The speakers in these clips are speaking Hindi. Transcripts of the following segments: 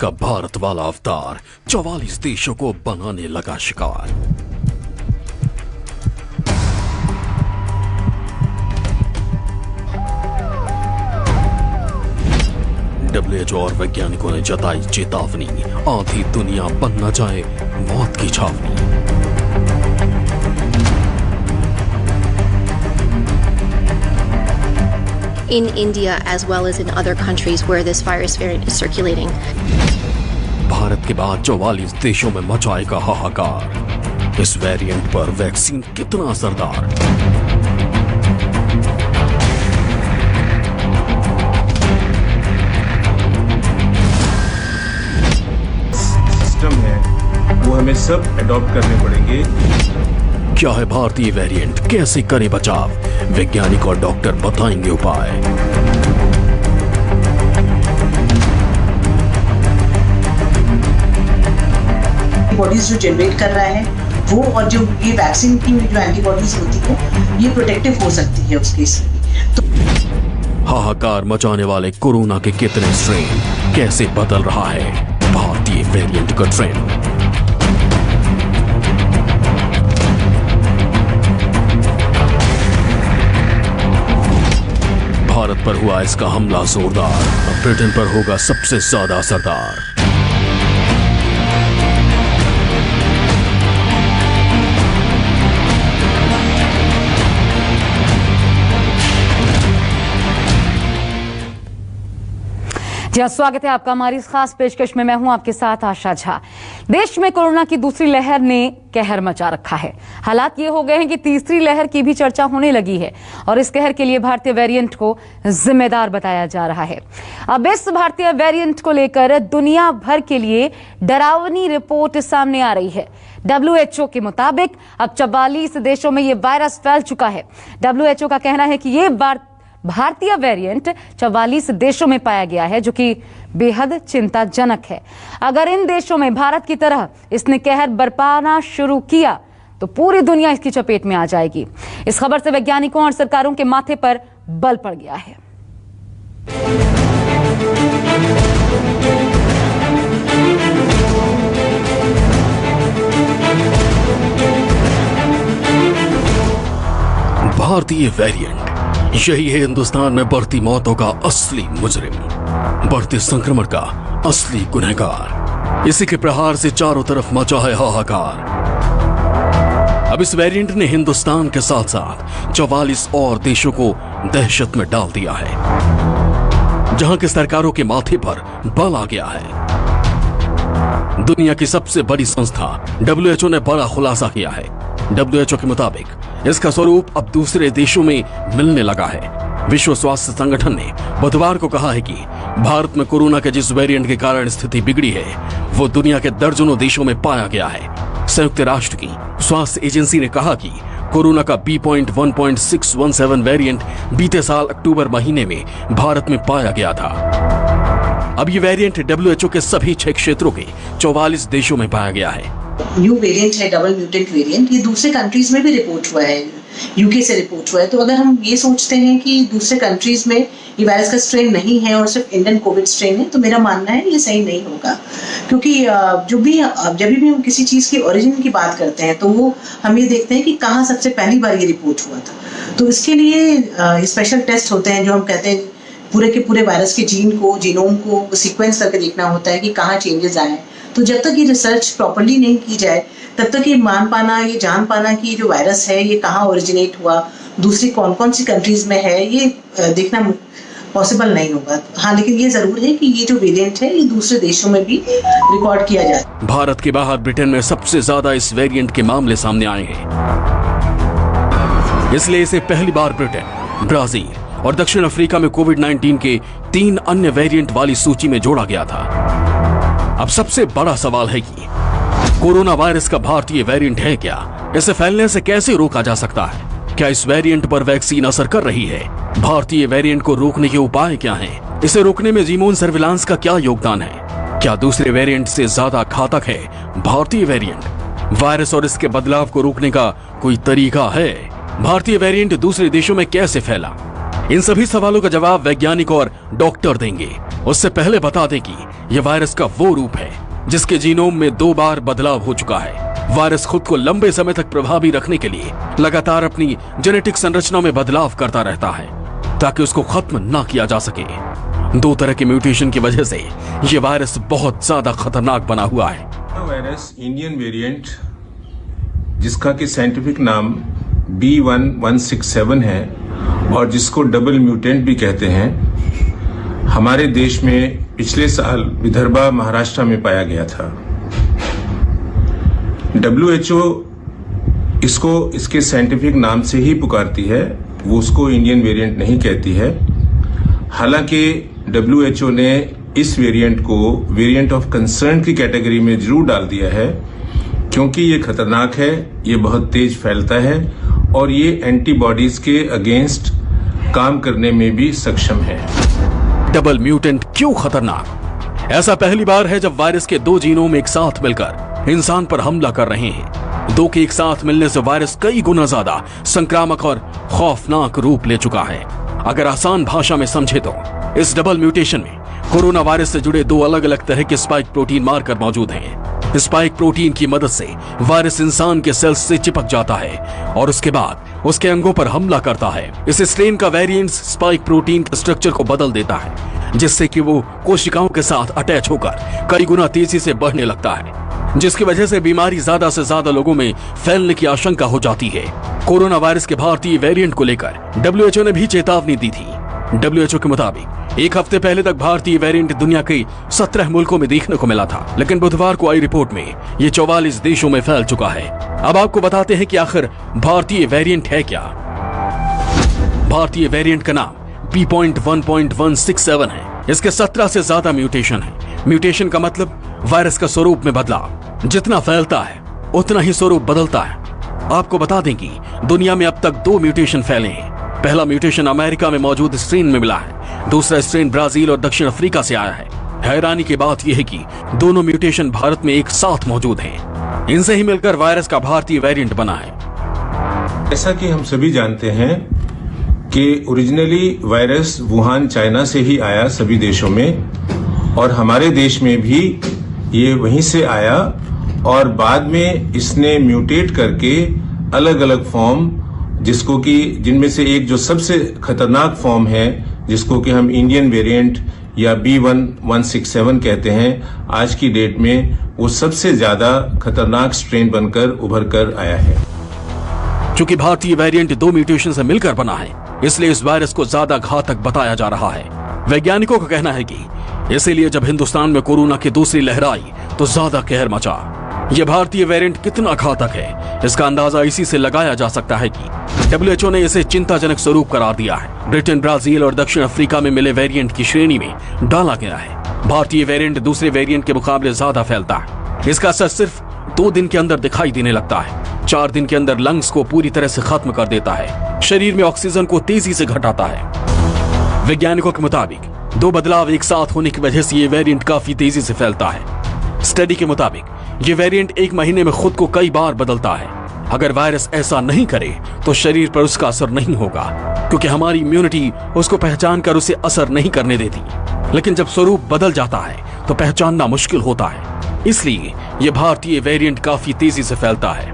का भारत वाला अवतार 44 देशों को बनाने लगा शिकार। WHO और वैज्ञानिकों ने जताई चेतावनी, आधी दुनिया बन न जाए मौत की छावनी। In India as well as in other countries where this virus variant is circulating. Bharat के बाद 44 देशों में मचाएगा हाहाकार। इस वेरिएंट पर वैक्सीन कितना असरदार? सिस्टम है वो हमें सब अडॉप्ट करने पड़ेंगे। क्या है भारतीय वेरिएंट, कैसे करें बचाव? वैज्ञानिक और डॉक्टर बताएंगे उपाय। बॉडीज जो जनरेट कर रहा है वो, और जो ये वैक्सीन की जो एंटीबॉडीज होती है ये प्रोटेक्टिव हो सकती है उस केस में। तो हाहाकार मचाने वाले कोरोना के कितने स्ट्रेन, कैसे बदल रहा है भारतीय वेरिएंट का ट्रेंड? भारत पर हुआ इसका हमला जोरदार, अब ब्रिटेन पर होगा सबसे ज्यादा असरदार। जी हाँ, स्वागत है आपका हमारी इस खास पेशकश में। मैं हूं आपके साथ आशा झा। देश में कोरोना की दूसरी लहर ने कहर मचा रखा है। हालात ये हो गए हैं कि तीसरी लहर की भी चर्चा होने लगी है और इस कहर के लिए भारतीय वेरिएंट को जिम्मेदार बताया जा रहा है। अब इस भारतीय वेरिएंट को लेकर दुनिया भर के लिए डरावनी रिपोर्ट सामने आ रही है। WHO के मुताबिक अब 44 देशों में ये वायरस फैल चुका है। WHO का कहना है कि ये भारतीय वेरिएंट 44 देशों में पाया गया है, जो कि बेहद चिंताजनक है। अगर इन देशों में भारत की तरह इसने कहर बरपाना शुरू किया तो पूरी दुनिया इसकी चपेट में आ जाएगी। इस खबर से वैज्ञानिकों और सरकारों के माथे पर बल पड़ गया है। भारतीय वेरिएंट, यही है हिंदुस्तान में बढ़ती मौतों का असली मुजरिम, बढ़ते संक्रमण का असली गुनहगार। इसी के प्रहार से चारों तरफ मचा है हाहाकार। अब इस वेरिएंट ने हिंदुस्तान के साथ साथ 44 और देशों को दहशत में डाल दिया है, जहां की सरकारों के माथे पर बल आ गया है। दुनिया की सबसे बड़ी संस्था WHO ने बड़ा खुलासा किया है। WHO के मुताबिक इसका स्वरूप अब दूसरे देशों में मिलने लगा है। विश्व स्वास्थ्य संगठन ने बुधवार को कहा है कि भारत में कोरोना के जिस वेरिएंट के कारण स्थिति बिगड़ी है वो दुनिया के दर्जनों देशों में पाया गया है। संयुक्त राष्ट्र की स्वास्थ्य एजेंसी ने कहा कि कोरोना का B.1.617 वेरिएंट बीते साल अक्टूबर महीने में भारत में पाया गया था। अब ये वेरिएंट WHO के सभी 6 क्षेत्रों के 44 देशों में पाया गया है। न्यू वेरिएंट है, डबल म्यूटेंट वेरिएंट, ये दूसरे कंट्रीज में भी रिपोर्ट हुआ है, यूके से रिपोर्ट हुआ है। तो अगर हम ये सोचते हैं कि दूसरे कंट्रीज में ये वायरस का स्ट्रेन नहीं है और सिर्फ इंडियन कोविड स्ट्रेन है, तो मेरा मानना है ये सही नहीं होगा। क्योंकि जब भी हम किसी चीज़ की ओरिजिन की बात करते हैं तो वो हम ये देखते हैं कि कहाँ सबसे पहली बार ये रिपोर्ट हुआ था। तो इसके लिए स्पेशल टेस्ट होते हैं, जो हम कहते हैं पूरे के पूरे वायरस के जीनोम को सीक्वेंस करके देखना होता है कि कहाँ चेंजेस आए। तो जब तक ये रिसर्च प्रॉपर्ली नहीं की जाए तब तक ये जान पाना कि जो वायरस है ये कहाँ ओरिजिनेट हुआ, दूसरी कौन कौन सी कंट्रीज में है, ये देखना पॉसिबल नहीं होगा। हाँ, लेकिन ये जरूर है कि ये जो वेरिएंट है ये दूसरे देशों में भी रिकॉर्ड किया जाए। भारत के बाद ब्रिटेन में सबसे ज्यादा इस वेरिएंट के मामले सामने आए हैं, इसलिए इसे पहली बार ब्रिटेन, ब्राजील और दक्षिण अफ्रीका में कोविड-19 के 3 अन्य वेरिएंट वाली सूची में जोड़ा गया था। अब सबसे बड़ा सवाल है कि कोरोना वायरस का भारतीय वेरिएंट है क्या? इसे फैलने से कैसे रोका जा सकता है? क्या इस वेरिएंट पर वैक्सीन असर कर रही है? भारतीय वेरिएंट को रोकने के उपाय क्या हैं? इसे रोकने में जीनोम सर्विलांस का क्या योगदान है? क्या दूसरे वेरिएंट से ज्यादा घातक है भारतीय वेरिएंट? वायरस और इसके बदलाव को रोकने का कोई तरीका है? भारतीय वेरिएंट दूसरे देशों में कैसे फैला? इन सभी सवालों का जवाब वैज्ञानिक और डॉक्टर देंगे। उससे पहले बता दें कि यह वायरस का वो रूप है जिसके जीनोम में 2 बार बदलाव हो चुका है। वायरस खुद को लंबे समय तक प्रभावी रखने के लिए लगातार अपनी जेनेटिक संरचना में बदलाव करता रहता है ताकि उसको खत्म ना किया जा सके। 2 तरह के म्यूटेशन की वजह से यह वायरस बहुत ज्यादा खतरनाक बना हुआ है। वायरस इंडियन वेरिएंट जिसका कि साइंटिफिक नाम B1167 है और जिसको डबल म्यूटेंट भी कहते हैं, हमारे देश में पिछले साल विदर्भा महाराष्ट्र में पाया गया था। WHO इसको इसके साइंटिफिक नाम से ही पुकारती है, वो उसको इंडियन वेरिएंट नहीं कहती है। हालांकि WHO ने इस वेरिएंट को वेरिएंट ऑफ कंसर्न की कैटेगरी में जरूर डाल दिया है क्योंकि ये खतरनाक है, ये बहुत तेज फैलता है और ये एंटीबॉडीज के अगेंस्ट काम करने में भी सक्षम है। डबल म्यूटेंट क्यों खतरनाक? ऐसा पहली बार है जब वायरस के 2 जीनोम एक साथ मिलकर इंसान पर हमला कर रहे हैं। 2 के एक साथ मिलने से वायरस कई गुना ज्यादा संक्रामक और खौफनाक रूप ले चुका है। अगर आसान भाषा में समझे तो इस डबल म्यूटेशन में कोरोना वायरस से जुड़े 2 अलग अलग तरह के स्पाइक प्रोटीन मार्कर मौजूद हैं। स्पाइक प्रोटीन की मदद से वायरस इंसान के सेल्स से चिपक जाता है और उसके बाद उसके अंगों पर हमला करता है। इस स्ट्रेन का वेरिएंट्स स्पाइक प्रोटीन के स्ट्रक्चर को बदल देता है जिससे कि वो कोशिकाओं के साथ अटैच होकर कई गुना तेजी से बढ़ने लगता है, जिसकी वजह से बीमारी ज्यादा से ज्यादा लोगों में फैलने की आशंका हो जाती है। कोरोना वायरस के भारतीय वेरिएंट को लेकर WHO ने भी चेतावनी दी थी। WHO के मुताबिक 1 हफ्ते पहले तक भारतीय वेरिएंट दुनिया के 17 मुल्कों में देखने को मिला था, लेकिन बुधवार को आई रिपोर्ट में ये 44 देशों में फैल चुका है। अब आपको बताते हैं कि आखिर भारतीय वेरिएंट है क्या। भारतीय वेरिएंट का नाम B.1.167 है। इसके 17 से ज्यादा म्यूटेशन है। म्यूटेशन का मतलब वायरस का स्वरूप में बदलाव। जितना फैलता है उतना ही स्वरूप बदलता है। आपको बता दें कि दुनिया में अब तक 2 म्यूटेशन फैले हैं। पहला म्यूटेशन अमेरिका में मौजूद स्ट्रेन में मिला है, दूसरा स्ट्रेन ब्राजील और दक्षिण अफ्रीका से आया है। हैरानी की बात यह है कि दोनों म्यूटेशन भारत में एक साथ मौजूद हैं। इनसे ही मिलकर वायरस का भारतीय वेरिएंट बना है। जैसा कि हम सभी जानते हैं कि ओरिजिनली वायरस वुहान चाइना से ही आया सभी देशों में और हमारे देश में भी ये वहीं से आया और बाद में इसने म्यूटेट करके अलग अलग फॉर्म, जिसको कि जिनमें से एक जो सबसे खतरनाक फॉर्म है जिसको कि हम इंडियन वेरिएंट या B1167 कहते हैं, आज की डेट में वो सबसे ज्यादा खतरनाक स्ट्रेन बनकर उभर कर आया है। चूंकि भारतीय वेरिएंट 2 म्यूटेशन से मिलकर बना है, इसलिए इस वायरस को ज्यादा घातक बताया जा रहा है। वैज्ञानिकों का कहना है कि इसीलिए जब हिंदुस्तान में कोरोना की दूसरी लहर आई तो ज्यादा कहर मचा। यह भारतीय वेरिएंट कितना घातक है, इसका अंदाजा इसी से लगाया जा सकता है कि WHO ने इसे चिंताजनक स्वरूप करार दिया है। ब्रिटेन, ब्राजील और दक्षिण अफ्रीका में मिले वेरिएंट की श्रेणी में डाला गया है। भारतीय वेरिएंट दूसरे वेरिएंट के मुकाबले ज्यादा फैलता है। इसका असर सिर्फ 2 दिन के अंदर दिखाई देने लगता है। 4 दिन के अंदर लंग्स को पूरी तरह से खत्म कर देता है। शरीर में ऑक्सीजन को तेजी से घटाता है। वैज्ञानिकों के मुताबिक 2 बदलाव एक साथ होने की वजह से ये वेरिएंट काफी तेजी से फैलता है। स्टडी के मुताबिक ये वेरिएंट 1 महीने में खुद को कई बार बदलता है। अगर वायरस ऐसा नहीं करे तो शरीर पर उसका असर नहीं होगा, क्योंकि हमारी इम्यूनिटी उसको पहचान कर उसे असर नहीं करने देती। लेकिन जब स्वरूप बदल जाता है तो पहचानना मुश्किल होता है। इसलिए यह भारतीय वेरिएंट काफी तेजी से फैलता है।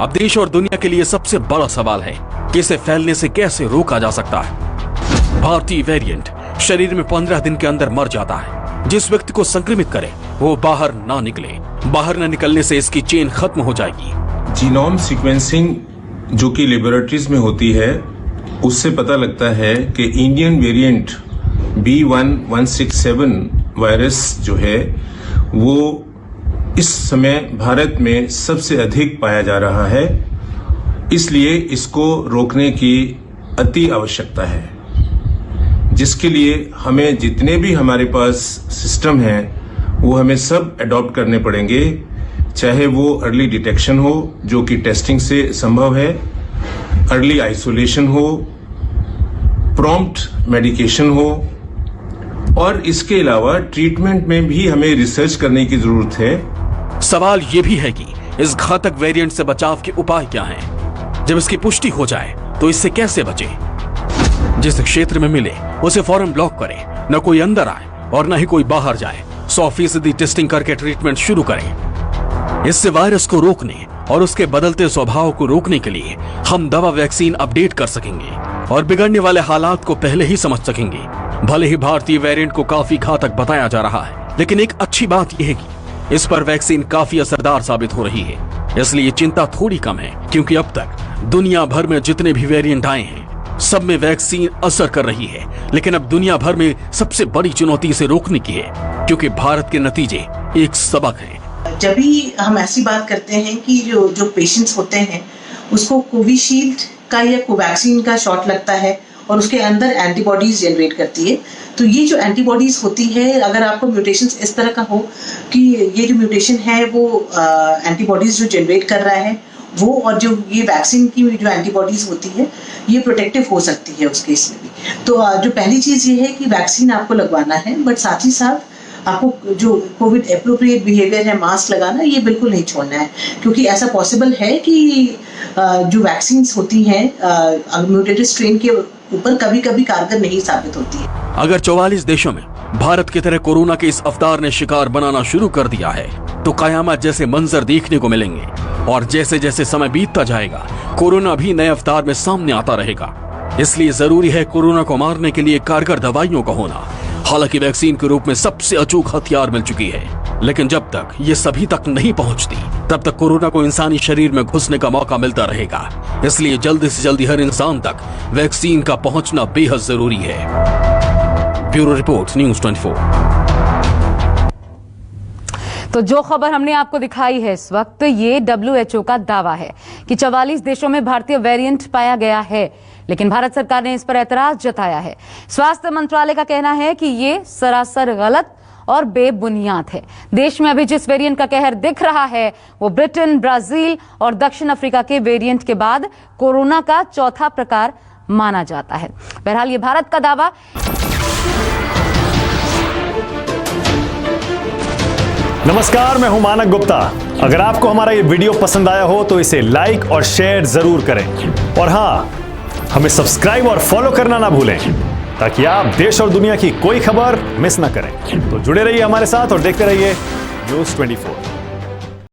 अब देश और दुनिया के लिए सबसे बड़ा सवाल है कि इसे फैलने से कैसे रोका जा सकता है। भारतीय वेरिएंट शरीर में 15 दिन के अंदर मर जाता है। जिस व्यक्ति को संक्रमित करे वो बाहर ना निकले। बाहर न निकलने से इसकी चेन खत्म हो जाएगी। जीनोम सीक्वेंसिंग जो कि लेबोरेटरीज में होती है, उससे पता लगता है कि इंडियन वेरिएंट B1167 वायरस जो है वो इस समय भारत में सबसे अधिक पाया जा रहा है। इसलिए इसको रोकने की अति आवश्यकता है, जिसके लिए हमें जितने भी हमारे पास सिस्टम हैं वो हमें सब अडॉप्ट करने पड़ेंगे, चाहे वो अर्ली डिटेक्शन हो जो कि टेस्टिंग से संभव है, अर्ली आइसोलेशन हो, प्रॉम्प्ट मेडिकेशन हो और इसके अलावा ट्रीटमेंट में भी हमें रिसर्च करने की जरूरत है। सवाल ये भी है कि इस घातक वेरिएंट से बचाव के उपाय क्या हैं? जब इसकी पुष्टि हो जाए तो इससे कैसे बचें? जिस क्षेत्र में मिले उसे फौरन ब्लॉक करें, न कोई अंदर आए और न ही कोई बाहर जाए। 100% टेस्टिंग करके ट्रीटमेंट शुरू करें। इससे वायरस को रोकने और उसके बदलते स्वभाव को रोकने के लिए हम दवा वैक्सीन अपडेट कर सकेंगे और बिगड़ने वाले हालात को पहले ही समझ सकेंगे। भले ही भारतीय वेरिएंट को काफी घातक बताया जा रहा है, लेकिन एक अच्छी बात यह है कि इस पर वैक्सीन काफी असरदार साबित हो रही है। इसलिए चिंता थोड़ी कम है, क्योंकि अब तक दुनिया भर में जितने भी वेरिएंट आए हैं सब में वैक्सीन असर कर रही है। लेकिन अब दुनिया भर में सबसे बड़ी चुनौती इसे रोकने की है, क्योंकि भारत के नतीजे एक सबक है। जब भी हम ऐसी बात करते हैं कि जो पेशेंट्स होते हैं उसको कोविशील्ड का या कोवैक्सीन का शॉट लगता है और उसके अंदर एंटीबॉडीज जनरेट करती है, तो ये जो एंटीबॉडीज होती है, अगर आपको म्यूटेशंस इस तरह का हो कि ये जो म्यूटेशन है वो एंटीबॉडीज जो जनरेट कर रहा है वो, और जो ये वैक्सीन की जो एंटीबॉडीज होती है ये प्रोटेक्टिव हो सकती है उस केस में भी। तो जो पहली चीज़ ये है कि वैक्सीन आपको लगवाना है, बट साथ ही साथ आपको जो कोविड एप्रोप्रिएट बिहेवियर है, मास्क लगाना, ये बिल्कुल नहीं छोड़ना है, क्योंकि ऐसा पॉसिबल है कि जो वैक्सीन होती हैं म्यूटेटेड स्ट्रेन के ऊपर कभी कभी कारगर नहीं साबित होती है। अगर 44 देशों में भारत की तरह कोरोना के इस अवतार ने शिकार बनाना शुरू कर दिया है तो कयामत जैसे मंजर देखने को मिलेंगे, और जैसे जैसे समय बीतता जाएगा कोरोना भी नए अवतार में सामने आता रहेगा। इसलिए जरूरी है कोरोना को मारने के लिए कारगर दवाइयों का होना। हालांकि वैक्सीन के रूप में सबसे अचूक हथियार मिल चुकी है, लेकिन जब तक ये सभी तक नहीं पहुंचती तब तक कोरोना को इंसानी शरीर में घुसने का मौका मिलता रहेगा। इसलिए जल्दी से जल्दी हर इंसान तक वैक्सीन का पहुंचना बेहद जरूरी है। Bureau report, news 24। तो जो खबर हमने आपको दिखाई है इस वक्त, ये WHO का दावा है कि 44 देशों में भारतीय वेरिएंट पाया गया है, लेकिन भारत सरकार ने इस पर एतराज जताया है। स्वास्थ्य मंत्रालय का कहना है कि ये सरासर गलत और बेबुनियाद है। देश में अभी जिस वेरिएंट का कहर दिख रहा है वो ब्रिटेन, ब्राजील और दक्षिण अफ्रीका के वेरिएंट के बाद कोरोना का चौथा प्रकार माना जाता है। बहरहाल ये भारत का दावा। नमस्कार, मैं हूं मानक गुप्ता। अगर आपको हमारा ये वीडियो पसंद आया हो तो इसे लाइक और शेयर जरूर करें, और हाँ, हमें सब्सक्राइब और फॉलो करना ना भूलें ताकि आप देश और दुनिया की कोई खबर मिस ना करें। तो जुड़े रहिए हमारे साथ और देखते रहिए न्यूज़ 24।